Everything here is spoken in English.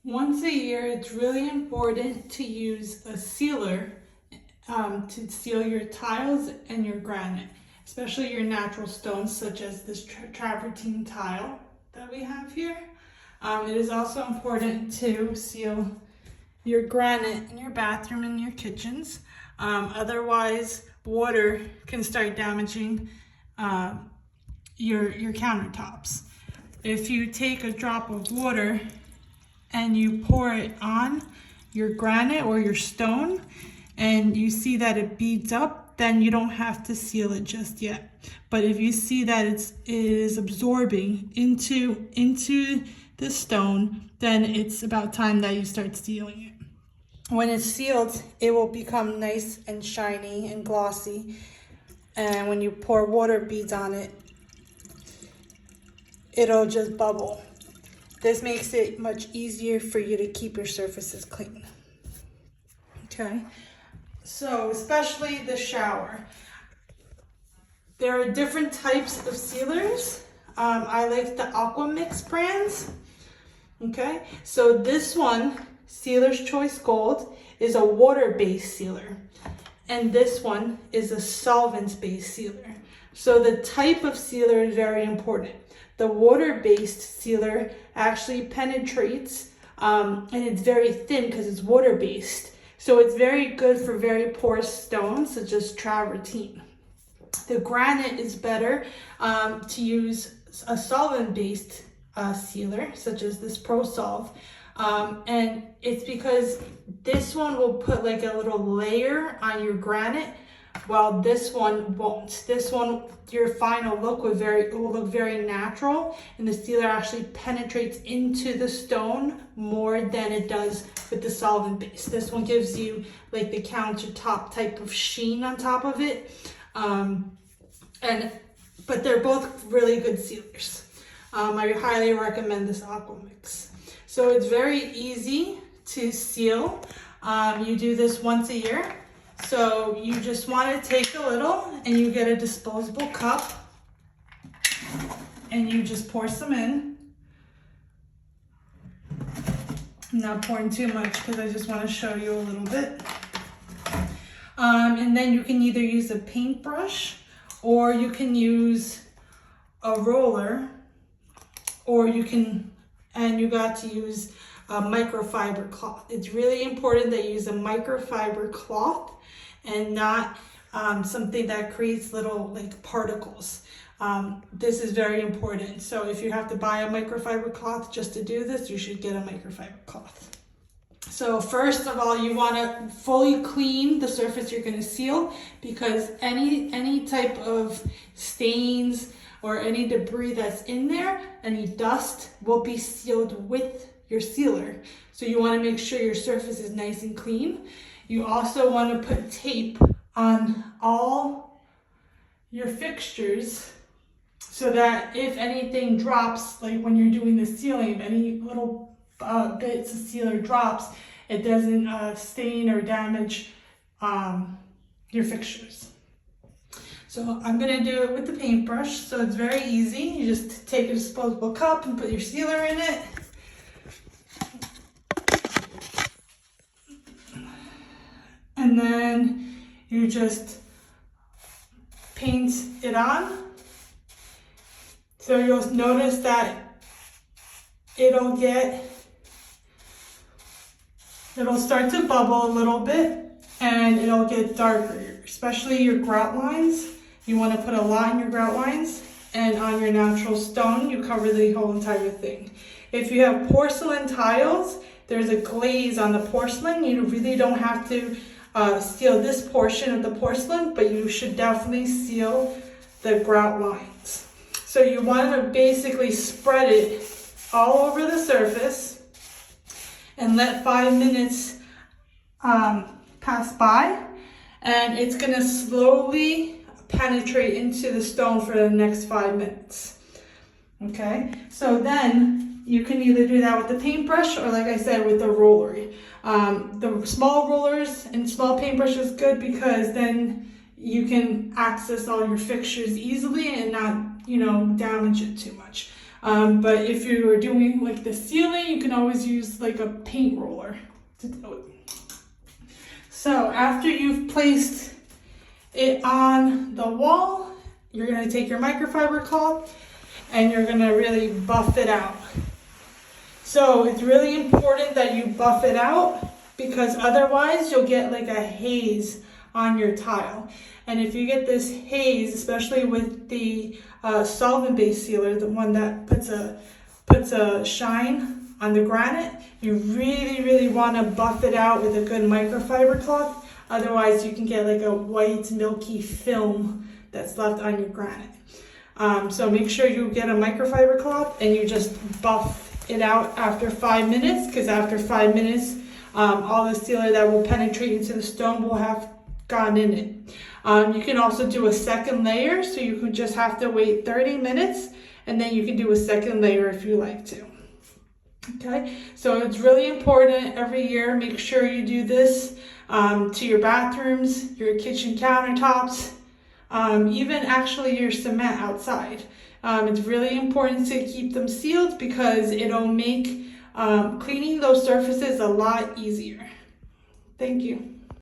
Once a year, it's really important to use a sealer to seal your tiles and your granite, especially your natural stones such as this travertine tile that we have here. It is also important to seal your granite in your bathroom and your kitchens. Otherwise, water can start damaging your countertops. If you take a drop of water and you pour it on your granite or your stone and you see that it beads up, then you don't have to seal it just yet. But if you see that it is absorbing into the stone, then it's about time that you start sealing it. When it's sealed, it will become nice and shiny and glossy. And when you pour water beads on it, it'll just bubble. This makes it much easier for you to keep your surfaces clean. Okay, so especially the shower. There are different types of sealers. I like the Aqua Mix brands. Okay, so this one, Sealer's Choice Gold, is a water-based sealer. And this one is a solvent-based sealer. So the type of sealer is very important. The water-based sealer actually penetrates and it's very thin because it's water-based. So it's very good for very porous stones such as travertine. The granite is better to use a solvent-based sealer such as this ProSolve. And it's because this one will put like a little layer on your granite, while this one won't. This one, your final look will look very natural, and the sealer actually penetrates into the stone more than it does with the solvent base. This one gives you like the countertop type of sheen on top of it. But they're both really good sealers. I highly recommend this Aqua Mix. So it's very easy to seal. You do this once a year. So you just want to take a little and you get a disposable cup and you just pour some in. I'm not pouring too much because I just want to show you a little bit. And then you can either use a paintbrush or you can use a roller, or you got to use a microfiber cloth. It's really important that you use a microfiber cloth and not something that creates little like particles. This is very important. So if you have to buy a microfiber cloth just to do this, you should get a microfiber cloth. So first of all, you want to fully clean the surface you're going to seal, because any type of stains or any debris that's in there, any dust will be sealed with your sealer. So you want to make sure your surface is nice and clean. You also want to put tape on all your fixtures so that if anything drops, like when you're doing the sealing, if any little bits of sealer drops, it doesn't stain or damage your fixtures. So I'm gonna do it with the paintbrush, so it's very easy. You just take a disposable cup and put your sealer in it. And then you just paint it on. So you'll notice that it'll start to bubble a little bit and it'll get darker, especially your grout lines. You want to put a lot in your grout lines, and on your natural stone, you cover the whole entire thing. If you have porcelain tiles, there's a glaze on the porcelain. You really don't have to seal this portion of the porcelain, but you should definitely seal the grout lines. So you want to basically spread it all over the surface and let 5 minutes pass by, and it's going to slowly penetrate into the stone for the next 5 minutes. Okay, so then you can either do that with the paintbrush or, like I said, with the roller. The small rollers and small paintbrush is good because then you can access all your fixtures easily and not, damage it too much. But if you are doing like the ceiling, you can always use like a paint roller to do it. So after you've placed it on the wall, you're gonna take your microfiber cloth and you're gonna really buff it out. So it's really important that you buff it out because otherwise you'll get like a haze on your tile. And if you get this haze, especially with the solvent-based sealer, the one that puts a shine on the granite, you really want to buff it out with a good microfiber cloth. Otherwise you can get like a white milky film that's left on your granite. So make sure you get a microfiber cloth and you just buff it out after 5 minutes, because after 5 minutes all the sealer that will penetrate into the stone will have gone in it. You can also do a second layer, so you can just have to wait 30 minutes and then you can do a second layer if you like to. Okay, so it's really important every year, make sure you do this to your bathrooms, your kitchen countertops, even actually your cement outside. It's really important to keep them sealed because it'll make cleaning those surfaces a lot easier. Thank you.